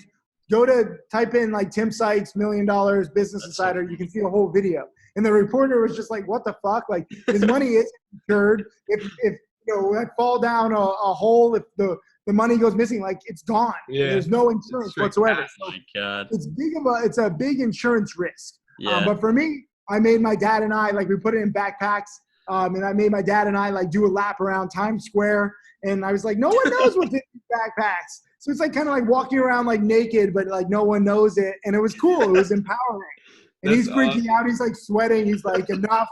Go to type in like Tim Sykes, $1 million, Business Insider. You can see a whole video. And the reporter was just like, what the fuck? Like his money isn't insured. If I fall down a hole, if the money goes missing, like it's gone. Yeah. There's no insurance whatsoever. Oh my God. It's a big insurance risk. Yeah. But for me, I made my dad and I, we put it in backpacks. And I made my dad and I do a lap around Times Square. And I was like, no one knows what's in these backpacks. So it's like kind of like walking around like naked, but like no one knows it. And it was cool. It was empowering. And he's freaking out. He's like sweating. He's like, enough.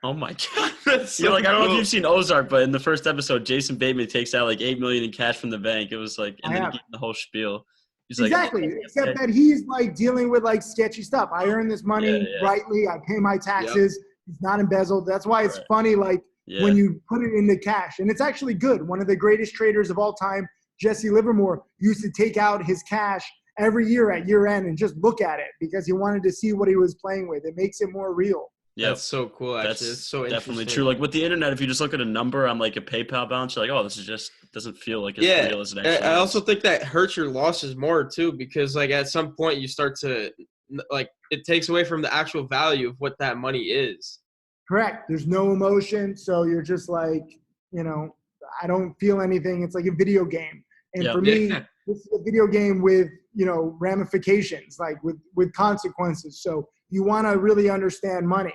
Oh my God. That's so I don't know if you've seen Ozark, but in the first episode, Jason Bateman takes out like $8 million in cash from the bank. It was like, and then he gave the whole spiel. He's exactly. Like, except that he's like dealing with like sketchy stuff. I earn this money rightly. I pay my taxes. It's not embezzled. That's why it's funny. Like when you put it into cash, and it's actually good. One of the greatest traders of all time, Jesse Livermore, used to take out his cash every year at year end and just look at it because he wanted to see what he was playing with. It makes it more real. Yeah, That's so cool. Actually, that's it's so definitely interesting. true. Like with the internet, if you just look at a number on like a PayPal balance, you're like, oh, this is just doesn't feel like as real as it actually I is. also think that hurts your losses more too, because like at some point you start to like it takes away from the actual value of what that money is. Correct. There's no emotion. So you're just like, I don't feel anything. It's like a video game. And for me, this is a video game with, ramifications, like with consequences. So you want to really understand money.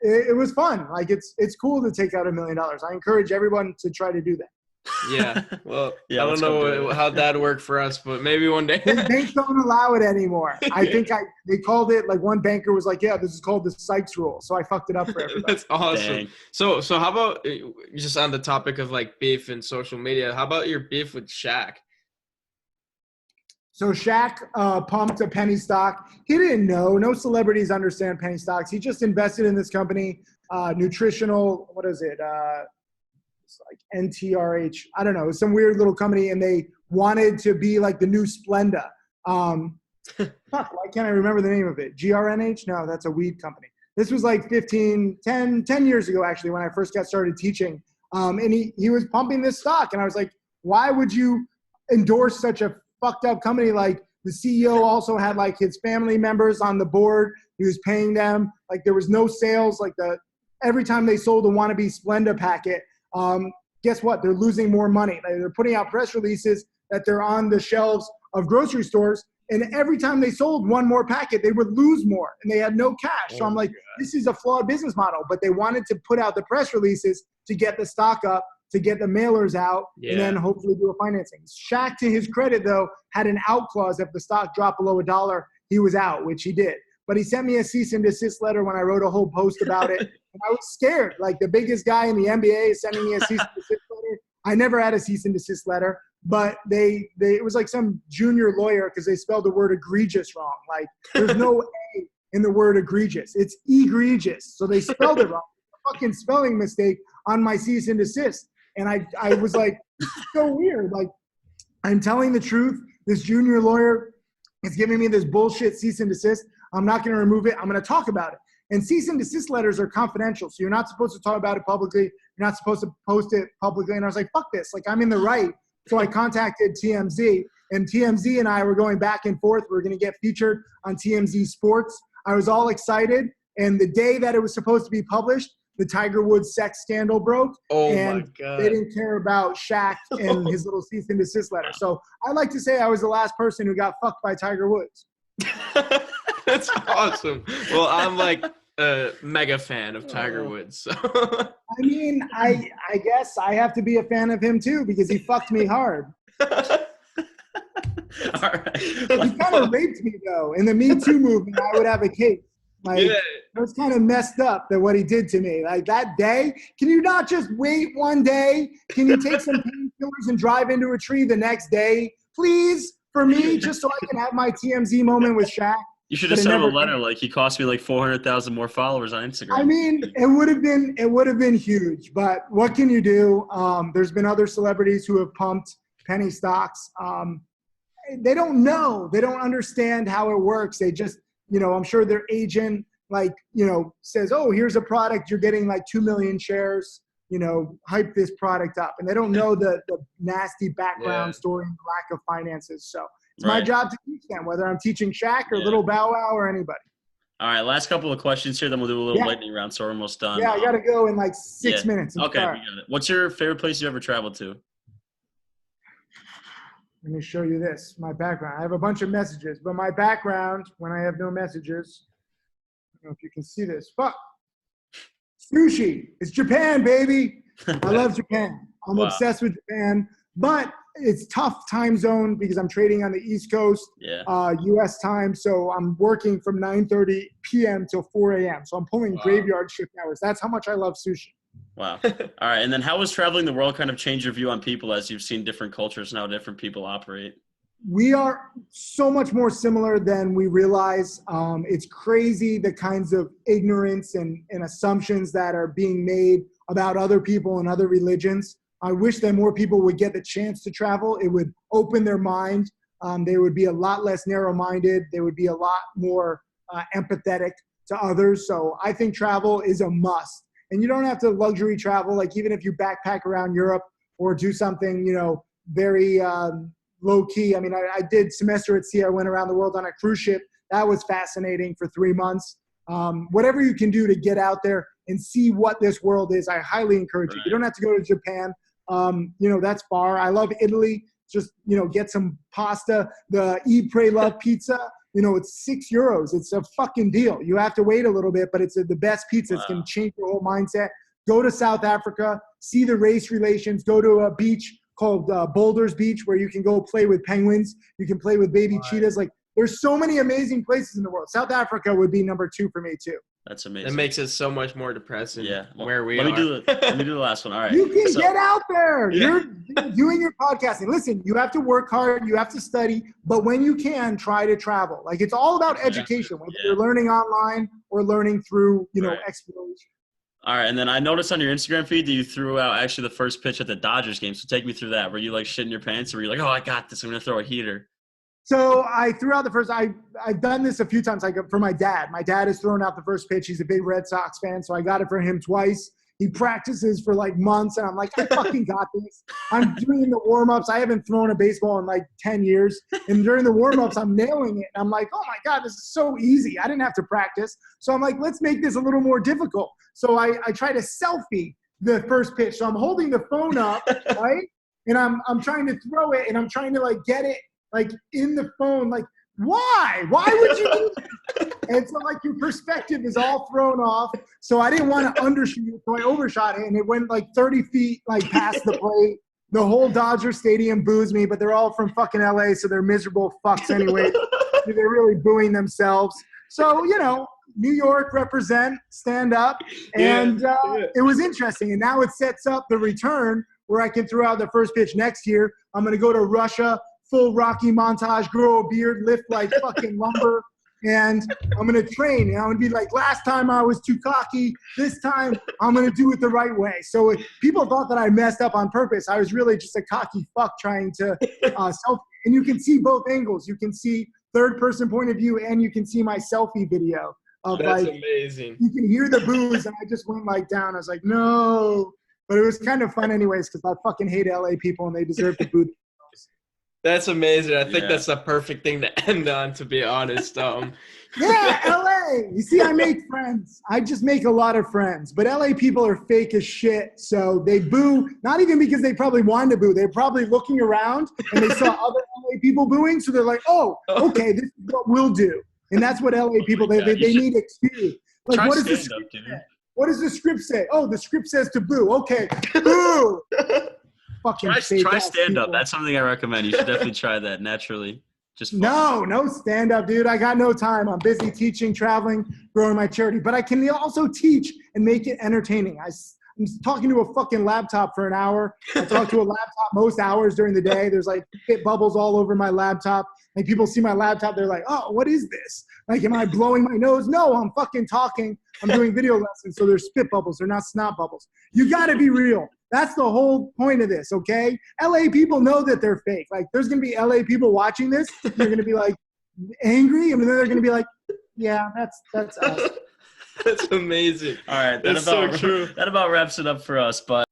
It was fun. Like it's cool to take out $1 million. I encourage everyone to try to do that. Yeah. Well, Yeah, I don't know how that'd work for us, but maybe one day. Banks don't allow it anymore. I think they called it, like one banker was like, yeah, this is called the Sykes rule. So I fucked it up for everybody. That's awesome. Dang. So how about just on the topic of like beef and social media, how about your beef with Shaq? So Shaq pumped a penny stock. He didn't know. No celebrities understand penny stocks. He just invested in this company, nutritional, what is it? It's like NTRH. I don't know. It's some weird little company, and they wanted to be like the new Splenda. Fuck, why can't I remember the name of it? GRNH? No, that's a weed company. This was like 10 years ago, actually, when I first got started teaching. And he was pumping this stock. And I was like, why would you endorse such a fucked up company? Like the CEO also had like his family members on the board. He was paying them. Like there was no sales. Like every time they sold a wannabe Splenda packet, guess what? They're losing more money. They're putting out press releases that they're on the shelves of grocery stores. And every time they sold one more packet, they would lose more and they had no cash. So I'm like, this is a flawed business model, but they wanted to put out the press releases to get the stock up, to get the mailers out, and then hopefully do a financing. Shaq, to his credit though, had an out clause. If the stock dropped below $1, he was out, which he did. But he sent me a cease and desist letter when I wrote a whole post about it. And I was scared. Like the biggest guy in the NBA is sending me a cease and desist letter. I never had a cease and desist letter, but it was like some junior lawyer because they spelled the word egregious wrong. Like there's no A in the word egregious. It's egregious. So they spelled it wrong. A fucking spelling mistake on my cease and desist. And I was like, so weird. Like I'm telling the truth. This junior lawyer is giving me this bullshit cease and desist. I'm not going to remove it. I'm going to talk about it. And cease and desist letters are confidential. So you're not supposed to talk about it publicly. You're not supposed to post it publicly. And I was like, fuck this. Like I'm in the right. So I contacted TMZ, and TMZ and I were going back and forth. We were going to get featured on TMZ Sports. I was all excited. And the day that it was supposed to be published, the Tiger Woods sex scandal broke. Oh and my God. They didn't care about Shaq and his little cease and desist letter. So I like to say I was the last person who got fucked by Tiger Woods. That's awesome. Well, I'm like a mega fan of Tiger Woods. So. I mean, I guess I have to be a fan of him too because he fucked me hard. All right. He kind of raped me though. In the Me Too movement, I would have a case. Like it was kind of messed up that what he did to me. Like that day, can you not just wait one day? Can you take some painkillers and drive into a tree the next day, please, for me, just so I can have my TMZ moment with Shaq? You should have sent him a letter like he cost me like 400,000 more followers on Instagram. I mean, it would have been huge, but what can you do? There's been other celebrities who have pumped penny stocks. They don't know. They don't understand how it works. They just, I'm sure their agent says, oh, here's a product. You're getting like 2 million shares, hype this product up. And they don't know the nasty background story and lack of finances. So it's my job to teach them, whether I'm teaching Shaq or Little Bow Wow or anybody. All right, last couple of questions here, then we'll do a little lightning round, so we're almost done. Yeah, I got to go in like 6 minutes. Okay, we got it. What's your favorite place you ever traveled to? Let me show you this, my background. I have a bunch of messages, but my background, when I have no messages, I don't know if you can see this. Fuck. Sushi. It's Japan, baby. I love Japan. I'm obsessed with Japan, but it's tough time zone because I'm trading on the East Coast, U.S. time. So I'm working from 9:30 p.m. till 4 a.m. So I'm pulling graveyard shift hours. That's how much I love sushi. Wow. All right. And then how has traveling the world kind of changed your view on people as you've seen different cultures and how different people operate? We are so much more similar than we realize. It's crazy the kinds of ignorance and assumptions that are being made about other people and other religions. I wish that more people would get the chance to travel. It would open their mind They would be a lot less narrow-minded. They would be a lot more empathetic to others. So I think travel is a must. And you don't have to luxury travel. Like even if you backpack around Europe or do something, very low-key. I mean, I did semester at sea. I went around the world on a cruise ship. That was fascinating for 3 months. Whatever you can do to get out there and see what this world is, I highly encourage you. You don't have to go to Japan. That's far. I love Italy. Just, get some pasta. The Eat, Pray, Love pizza, it's €6. It's a fucking deal. You have to wait a little bit, but it's the best pizza. It's going to change your whole mindset. Go to South Africa, see the race relations, go to a beach called Boulders Beach where you can go play with penguins. You can play with baby cheetahs. Like, there's so many amazing places in the world. South Africa would be number 2 for me too. That's amazing. It makes it so much more depressing. Yeah. Where we are. Let me do the last one. All right. You can get out there. Yeah. You're doing your podcasting. Listen, you have to work hard. You have to study. But when you can, try to travel. Like, it's all about education, whether you're learning online or learning through, exploration. All right. And then I noticed on your Instagram feed that you threw out actually the first pitch at the Dodgers game. So take me through that. Were you like shitting your pants or were you like, oh, I got this. I'm going to throw a heater? So I threw out the first. I've done this a few times. Like for my dad. My dad has thrown out the first pitch. He's a big Red Sox fan, so I got it for him twice. He practices for like months, and I'm like, I fucking got this. I'm doing the warm-ups. I haven't thrown a baseball in like 10 years, and during the warm-ups, I'm nailing it. And I'm like, oh my god, this is so easy. I didn't have to practice. So I'm like, let's make this a little more difficult. So I try to selfie the first pitch. So I'm holding the phone up, right, and I'm trying to throw it, and I'm trying to like get it. Like in the phone, like, why would you do that? And so like your perspective is all thrown off. So I didn't want to undershoot it, so I overshot it, and it went like 30 feet like past the plate. The whole Dodger Stadium boos me, but they're all from fucking LA, so they're miserable fucks anyway. They're really booing themselves. So, New York represent, stand up, and it was interesting. And now it sets up the return where I can throw out the first pitch next year. I'm going to go to Russia, full Rocky montage, grow a beard, lift like fucking lumber, and I'm going to train. And I'm going to be like, last time I was too cocky. This time I'm going to do it the right way. So people thought that I messed up on purpose. I was really just a cocky fuck trying to selfie. And you can see both angles. You can see third-person point of view, and you can see my selfie video. That's amazing. You can hear the boos, and I just went like down. I was like, no. But it was kind of fun anyways because I fucking hate LA people, and they deserve to boo. That's amazing. I think that's the perfect thing to end on, to be honest. Yeah, LA. You see, I make friends. I just make a lot of friends. But LA people are fake as shit. So they boo, not even because they probably wanted to boo. They're probably looking around and they saw other LA people booing. So they're like, oh, okay, this is what we'll do. And that's what LA people, they need excuse. Like, what does the script say? What does the script say? Oh, the script says to boo. Okay, boo. Try stand up. That's something I recommend. You should definitely try that naturally. Just no stand up, dude. I got no time. I'm busy teaching, traveling, growing my charity. But I can also teach and make it entertaining. I'm talking to a fucking laptop for an hour. I talk to a laptop most hours during the day. There's like spit bubbles all over my laptop. Like people see my laptop, they're like, oh, what is this? Like, am I blowing my nose? No, I'm fucking talking. I'm doing video lessons, so there's spit bubbles. They're not snot bubbles. You got to be real. That's the whole point of this, okay? LA people know that they're fake. Like, there's going to be LA people watching this. They're going to be like angry, and then they're going to be like, yeah, that's us. That's amazing. All right, that's so true. That about wraps it up for us, but